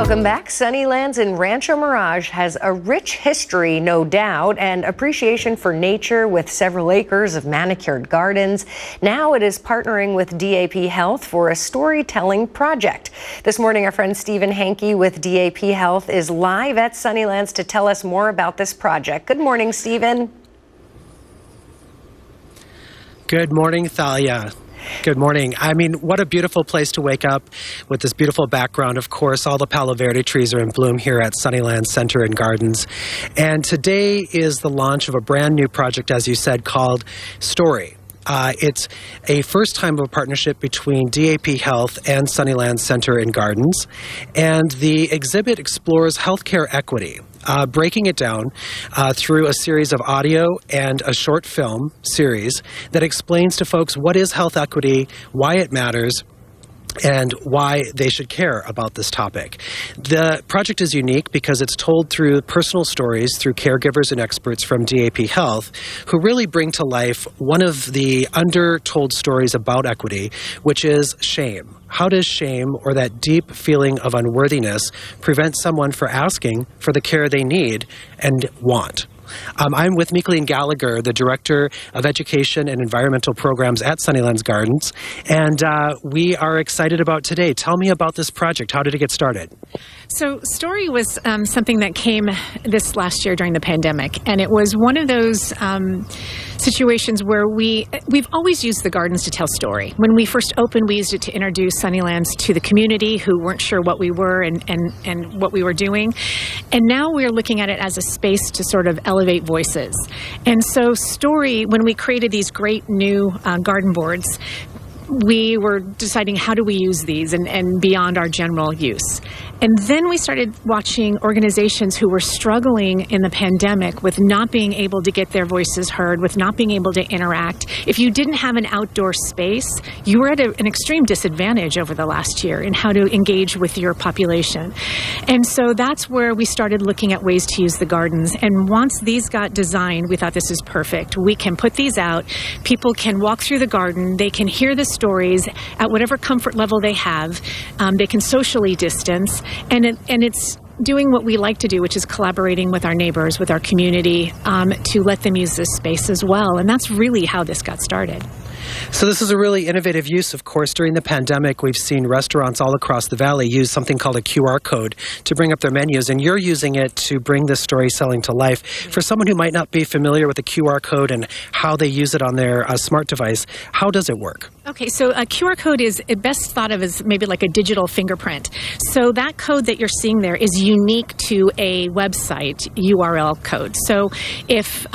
Welcome back. Sunnylands in Rancho Mirage has a rich history, no doubt, and appreciation for nature with several acres of manicured gardens. Now it is partnering with DAP Health for a storytelling project. This morning, our friend Stephen Hankey with DAP Health is live at Sunnylands to tell us more about this project. Good morning, Stephen. Good morning, Thalia. Good morning. I mean, what a beautiful place to wake up with this beautiful background. Of course, all the Palo Verde trees are in bloom here at Sunnylands Center Gardens. And today is the launch of a brand new project, as you said, called Story. It's a first time of a partnership between DAP Health and Sunnylands Center Gardens. And the exhibit explores healthcare equity. Breaking it down through a series of audio and a short film series that explains to folks what is health equity, why it matters, and why they should care about this topic. The project is unique because it's told through personal stories through caregivers and experts from DAP Health who really bring to life one of the undertold stories about equity, which is shame. How does shame, or that deep feeling of unworthiness, prevent someone from asking for the care they need and want? I'm with Meekleen Gallagher, the Director of Education and Environmental Programs at Sunnylands Gardens, and we are excited about today. Tell me about this project. How did it get started? So Story was something that came this last year during the pandemic, and it was one of those situations where we've always used the gardens to tell story. When we first opened, we used it to introduce Sunnylands to the community who weren't sure what we were and what we were doing. And now we're looking at it as a space to sort of elevate voices. And so Story, when we created these great new garden boards, we were deciding how do we use these and beyond our general use. And then we started watching organizations who were struggling in the pandemic with not being able to get their voices heard, with not being able to interact. If you didn't have an outdoor space, you were at an extreme disadvantage over the last year in how to engage with your population. And so that's where we started looking at ways to use the gardens. And once these got designed, we thought this is perfect. We can put these out. People can walk through the garden. They can hear the stories at whatever comfort level they have. They can socially distance. And it's doing what we like to do, which is collaborating with our neighbors, with our community, to let them use this space as well. And that's really how this got started. So this is a really innovative use. Of course, during the pandemic, we've seen restaurants all across the valley use something called a QR code to bring up their menus, and you're using it to bring this storytelling to life. For someone who might not be familiar with the QR code and how they use it on their smart device, how does it work? Okay, so a QR code is best thought of as maybe like a digital fingerprint. So that code that you're seeing there is unique to a website URL code. So if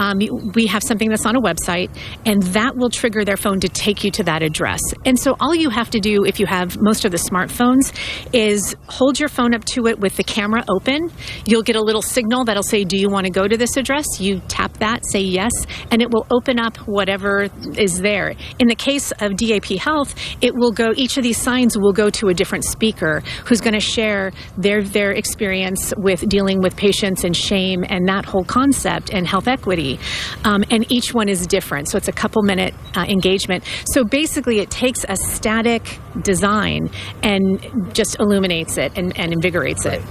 we have something that's on a website, and that will trigger their phone to take you to that address. And so all you have to do, if you have most of the smartphones, is hold your phone up to it with the camera open. You'll get a little signal that'll say, do you want to go to this address? You tap that, say yes, and it will open up whatever is there. In the case of DAP Health, it will go, each of these signs will go to a different speaker who's going to share their experience with dealing with patients and shame and that whole concept and health equity. And each one is different. So it's a couple-minute engagement. So basically, it takes a static design and just illuminates it and invigorates it.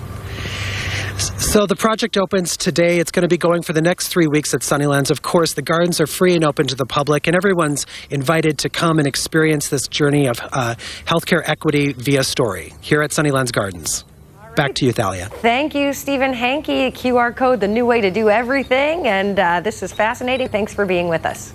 So the project opens today. It's going to be going for the next 3 weeks at Sunnylands. Of course, the gardens are free and open to the public, and everyone's invited to come and experience this journey of healthcare equity via story here at Sunnylands Gardens. Right. Back to you, Thalia. Thank you, Stephen Hankey. QR code, the new way to do everything, and this is fascinating. Thanks for being with us.